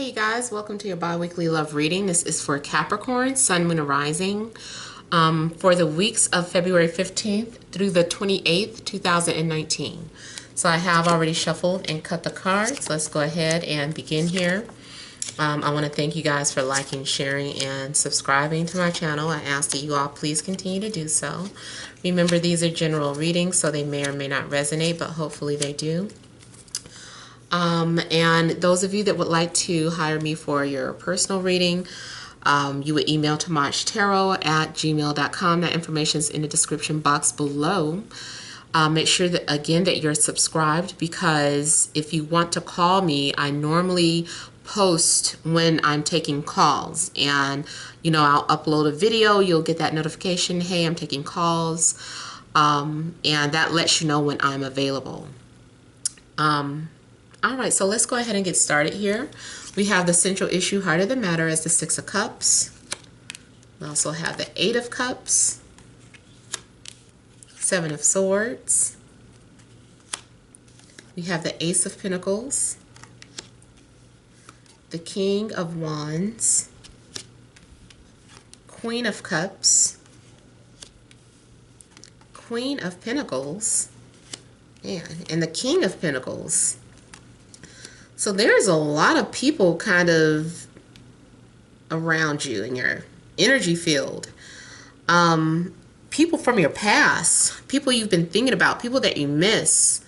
Hey you guys, welcome to your bi-weekly love reading. This is for Capricorn, Sun, Moon, and Rising for the weeks of February 15th through the 28th, 2019. So I have already shuffled and cut the cards. Let's go ahead and begin here. I want to thank you guys for liking, sharing, and subscribing to my channel. I ask that you all please continue to do so. Remember, these are general readings, so they may or may not resonate, but hopefully they do. And those of you that would like to hire me for your personal reading, you would email TemajTarot@gmail.com. That information is in the description box below. Make sure that, again, that you're subscribed, because if you want to call me, I normally post when I'm taking calls, and I'll upload a video. You'll get that notification, hey, I'm taking calls, and that lets you know when I'm available. All right, so let's go ahead and get started here. We have the central issue, heart of the matter, as the Six of Cups. We also have the Eight of Cups, Seven of Swords. We have the Ace of Pentacles, the King of Wands, Queen of Cups, Queen of Pentacles, and the King of Pentacles. So there's a lot of people kind of around you in your energy field. People from your past, people you've been thinking about, people that you miss.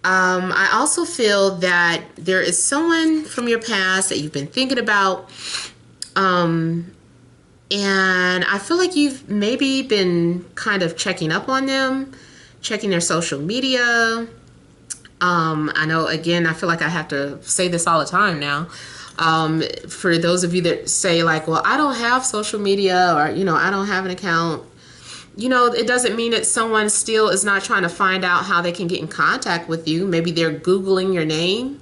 I also feel that there is someone from your past that you've been thinking about. And I feel like you've maybe been kind of checking up on them, checking their social media. I know, again, I feel like I have to say this all the time now. For those of you that say like, well, I don't have social media, or, I don't have an account, it doesn't mean that someone still is not trying to find out how they can get in contact with you. Maybe they're Googling your name,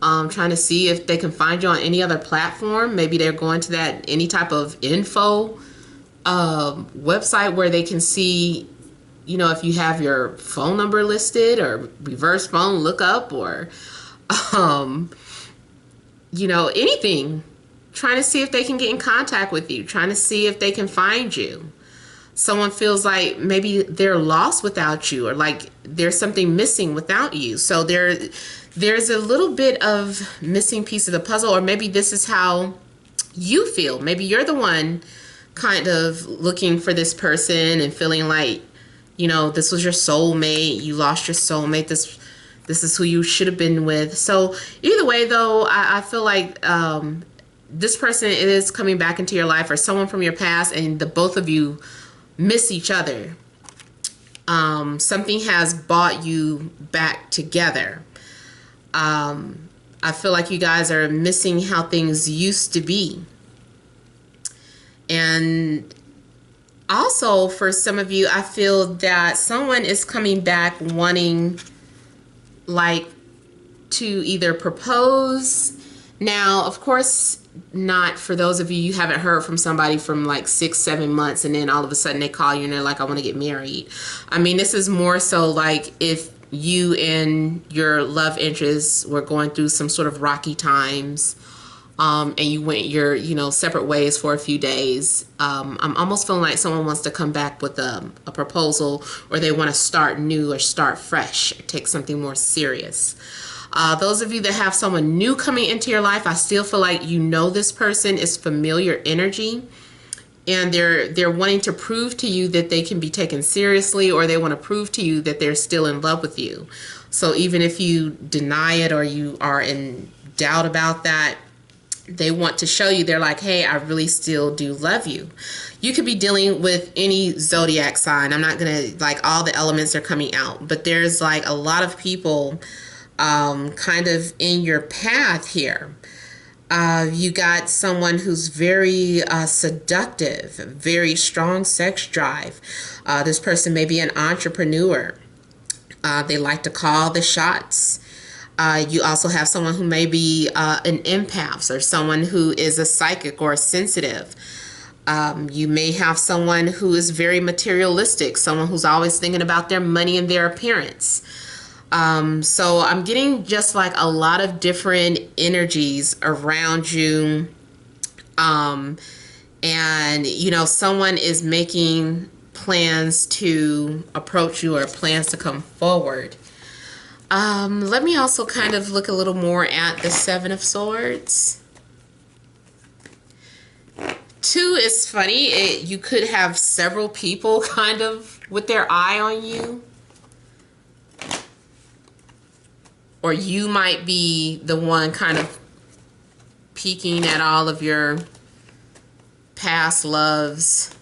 trying to see if they can find you on any other platform. Maybe they're going to that any type of info website where they can see, if you have your phone number listed, or reverse phone lookup, or, anything, trying to see if they can get in contact with you, trying to see if they can find you. Someone feels like maybe they're lost without you, or like there's something missing without you. So there's a little bit of missing piece of the puzzle, or maybe this is how you feel. Maybe you're the one kind of looking for this person and feeling like, this was your soulmate, you lost your soulmate, this is who you should have been with. So either way, though, I feel like this person is coming back into your life, or someone from your past, and the both of you miss each other. Something has brought you back together. I feel like you guys are missing how things used to be. And also, for some of you, I feel that someone is coming back wanting, like, to either propose. Now, of course, not for those of you haven't heard from somebody from like 6-7 months, and then all of a sudden they call you and they're like, I want to get married. I mean, this is more so like if you and your love interest were going through some sort of rocky times, and you went your, separate ways for a few days. I'm almost feeling like someone wants to come back with a proposal, or they want to start new or start fresh, or take something more serious. Those of you that have someone new coming into your life, I still feel like this person is familiar energy, and they're wanting to prove to you that they can be taken seriously, or they want to prove to you that they're still in love with you. So even if you deny it, or you are in doubt about that, they want to show you, they're like, hey, I really still do love you. You could be dealing with any zodiac sign. I'm not gonna, like, all the elements are coming out, but there's like a lot of people kind of in your path here. You got someone who's very seductive, very strong sex drive. This person may be an entrepreneur. They like to call the shots. You also have someone who may be an empath, or someone who is a psychic or sensitive. You may have someone who is very materialistic, someone who's always thinking about their money and their appearance. So I'm getting just like a lot of different energies around you. And, you know, someone is making plans to approach you or plans to come forward. Let me also kind of look a little more at the Seven of Swords. 2 is funny. You could have several people kind of with their eye on you. Or you might be the one kind of peeking at all of your past loves.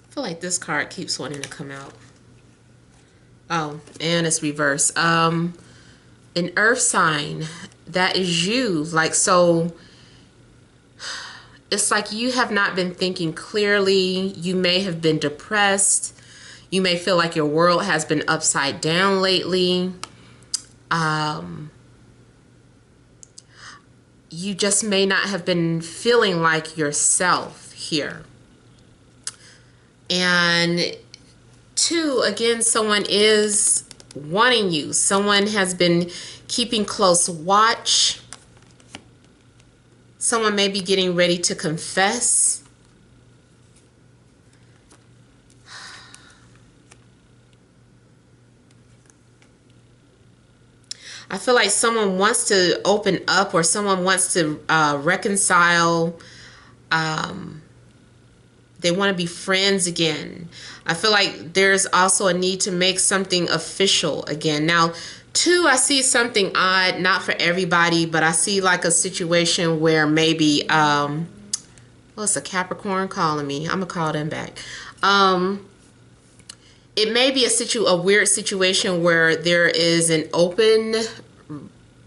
I feel like this card keeps wanting to come out. Oh, and it's reversed. An earth sign, that is you. Like, so it's like you have not been thinking clearly. You may have been depressed. You may feel like your world has been upside down lately. You just may not have been feeling like yourself here. And 2, again, someone is wanting you. Someone has been keeping close watch. Someone may be getting ready to confess. I feel like someone wants to open up, or someone wants to reconcile. They want to be friends again. I feel like there's also a need to make something official again. Now, 2, I see something odd, not for everybody, but I see like a situation where maybe, well, it's a Capricorn calling me. I'm gonna call them back. It may be a weird situation where there is an open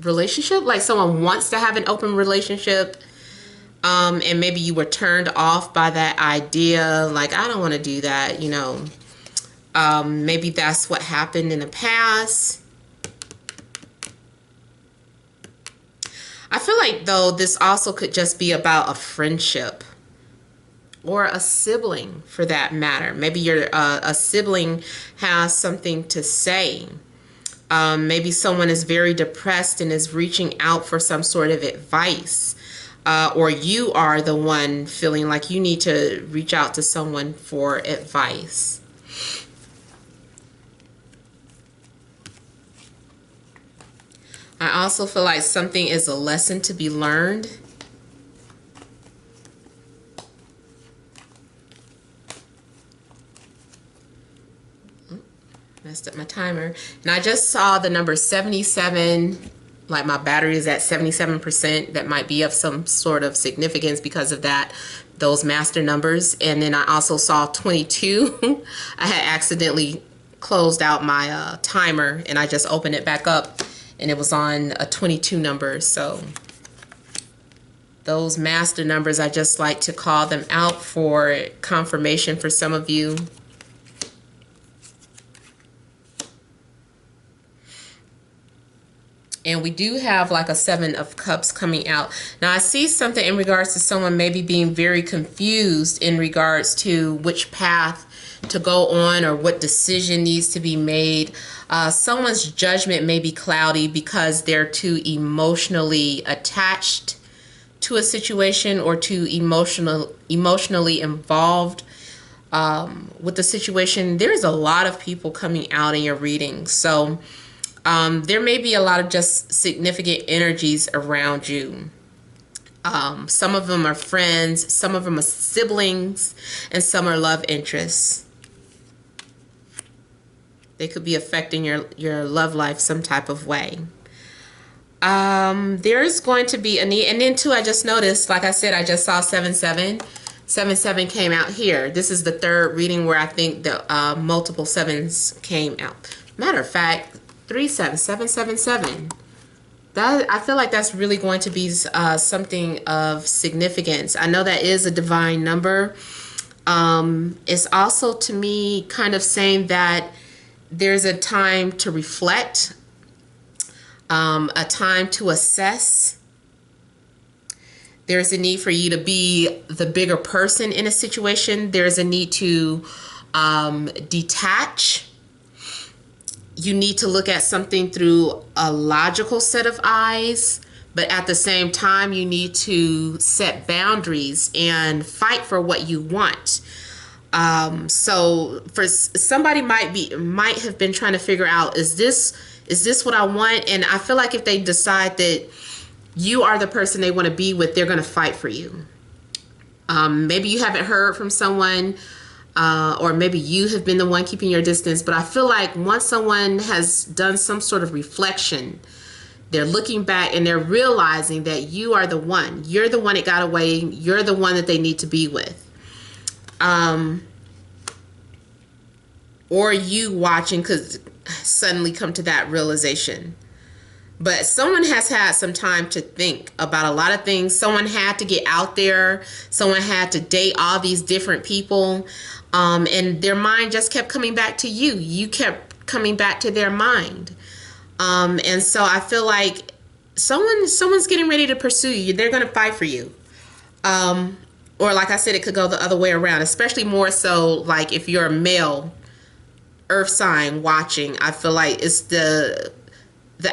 relationship, like someone wants to have an open relationship. And maybe you were turned off by that idea, like, I don't want to do that, you know. Maybe that's what happened in the past. I feel like, though, this also could just be about a friendship or a sibling, for that matter. Maybe a sibling has something to say. Maybe someone is very depressed and is reaching out for some sort of advice. Or you are the one feeling like you need to reach out to someone for advice. I also feel like something is a lesson to be learned. Messed up my timer. And I just saw the number 77. Like, my battery is at 77%. That might be of some sort of significance because of that, those master numbers. And then I also saw 22. I had accidentally closed out my timer, and I just opened it back up, and it was on a 22 number. So those master numbers, I just like to call them out for confirmation for some of you. And we do have like a 7 of Cups coming out. Now, I see something in regards to someone maybe being very confused in regards to which path to go on or what decision needs to be made. Someone's judgment may be cloudy because they're too emotionally attached to a situation or too emotionally involved with the situation. There's a lot of people coming out in your reading. So there may be a lot of just significant energies around you. Some of them are friends, some of them are siblings, and some are love interests. They could be affecting your love life some type of way. There's going to be a need. And then too, I just noticed, like I said, I just saw 77. 77 came out here. This is the third reading where I think the multiple sevens came out. Matter of fact, 3 7 7 7 7. That, I feel like that's really going to be something of significance. I know that is a divine number. It's also, to me, kind of saying that there's a time to reflect, a time to assess. There's a need for you to be the bigger person in a situation. There's a need to detach. You need to look at something through a logical set of eyes, but at the same time, you need to set boundaries and fight for what you want. So for somebody might have been trying to figure out, is this what I want? And I feel like if they decide that you are the person they want to be with, they're going to fight for you. Maybe you haven't heard from someone, or maybe you have been the one keeping your distance. But I feel like once someone has done some sort of reflection, they're looking back and they're realizing that you are the one. You're the one that got away. You're the one that they need to be with. Or you watching could suddenly come to that realization. But someone has had some time to think about a lot of things. Someone had to get out there. Someone had to date all these different people. And their mind just kept coming back to you. You kept coming back to their mind. And so I feel like someone's getting ready to pursue you. They're going to fight for you. Or like I said, it could go the other way around, especially more so like if you're a male earth sign watching. I feel like it's the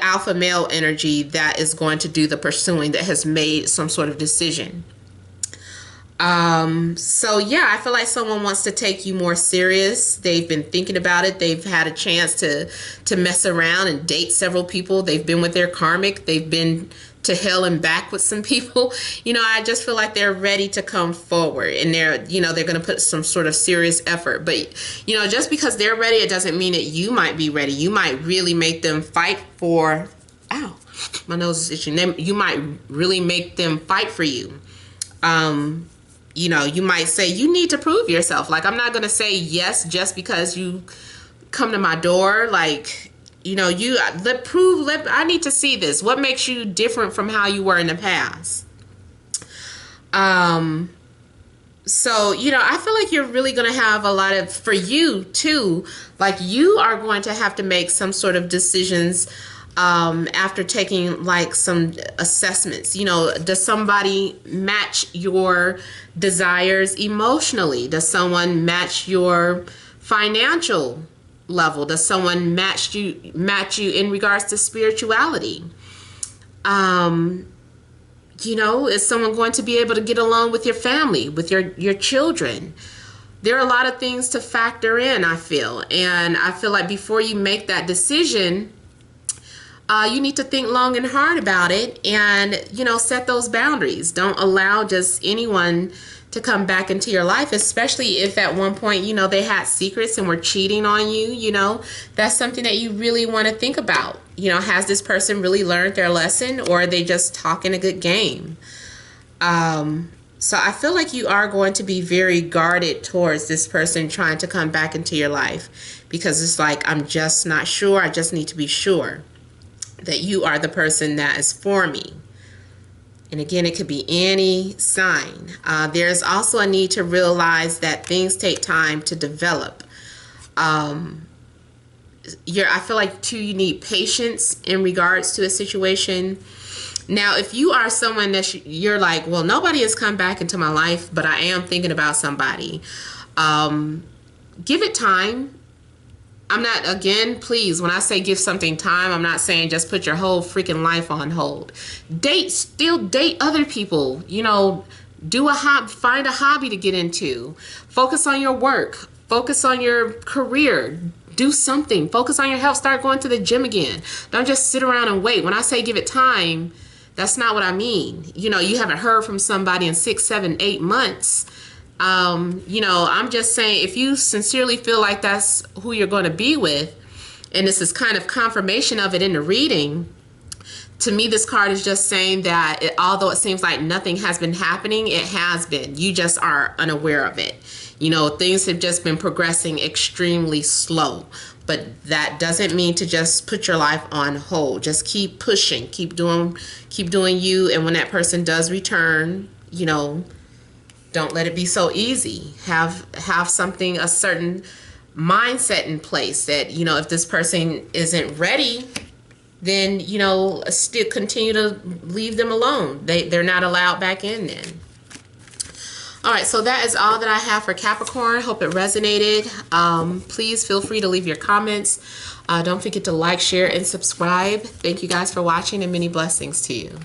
alpha male energy that is going to do the pursuing, that has made some sort of decision. So yeah, I feel like someone wants to take you more serious. They've been thinking about it. They've had a chance to mess around and date several people. They've been with their karmic. They've been to hell and back with some people. I just feel like they're ready to come forward, and they're going to put some sort of serious effort. But, just because they're ready, it doesn't mean that you might be ready. You might really make them fight for, ow, my nose is itching. You might really make them fight for you. You might say, you need to prove yourself. Like, I'm not going to say yes just because you come to my door. Like, I need to see this. What makes you different from how you were in the past? So, I feel like you're really going to have a lot of, for you too, like you are going to have to make some sort of decisions after taking like some assessments. Does somebody match your desires emotionally? Does someone match your financial level? Does someone match you in regards to spirituality? Is someone going to be able to get along with your family, with your children? There are a lot of things to factor in, I feel. And I feel like before you make that decision, you need to think long and hard about it and, set those boundaries. Don't allow just anyone to come back into your life, especially if at one point, they had secrets and were cheating on you. That's something that you really want to think about. Has this person really learned their lesson, or are they just talking a good game? So I feel like you are going to be very guarded towards this person trying to come back into your life, because it's like, I'm just not sure. I just need to be sure that you are the person that is for me. And again, it could be any sign. There's also a need to realize that things take time to develop. I feel like too, you need patience in regards to a situation. Now, if you are someone that you're like, well, nobody has come back into my life, but I am thinking about somebody. Give it time. I'm not, again, please, when I say give something time, I'm not saying just put your whole freaking life on hold. Still date other people, do a hobby, find a hobby to get into. Focus on your work, focus on your career, do something, focus on your health, start going to the gym again. Don't just sit around and wait. When I say give it time, that's not what I mean. You haven't heard from somebody in 6, 7, 8 months. I'm just saying, if you sincerely feel like that's who you're going to be with, and this is kind of confirmation of it in the reading, to me, this card is just saying that although it seems like nothing has been happening, it has been. You just are unaware of it. Things have just been progressing extremely slow. But that doesn't mean to just put your life on hold. Just keep pushing, keep doing you. And when that person does return, you know, don't let it be so easy. Have something, a certain mindset in place that, you know, if this person isn't ready, then, you know, still continue to leave them alone. They're not allowed back in then. All right, so that is all that I have for Capricorn. Hope it resonated. Please feel free to leave your comments. Don't forget to like, share, and subscribe. Thank you guys for watching, and many blessings to you.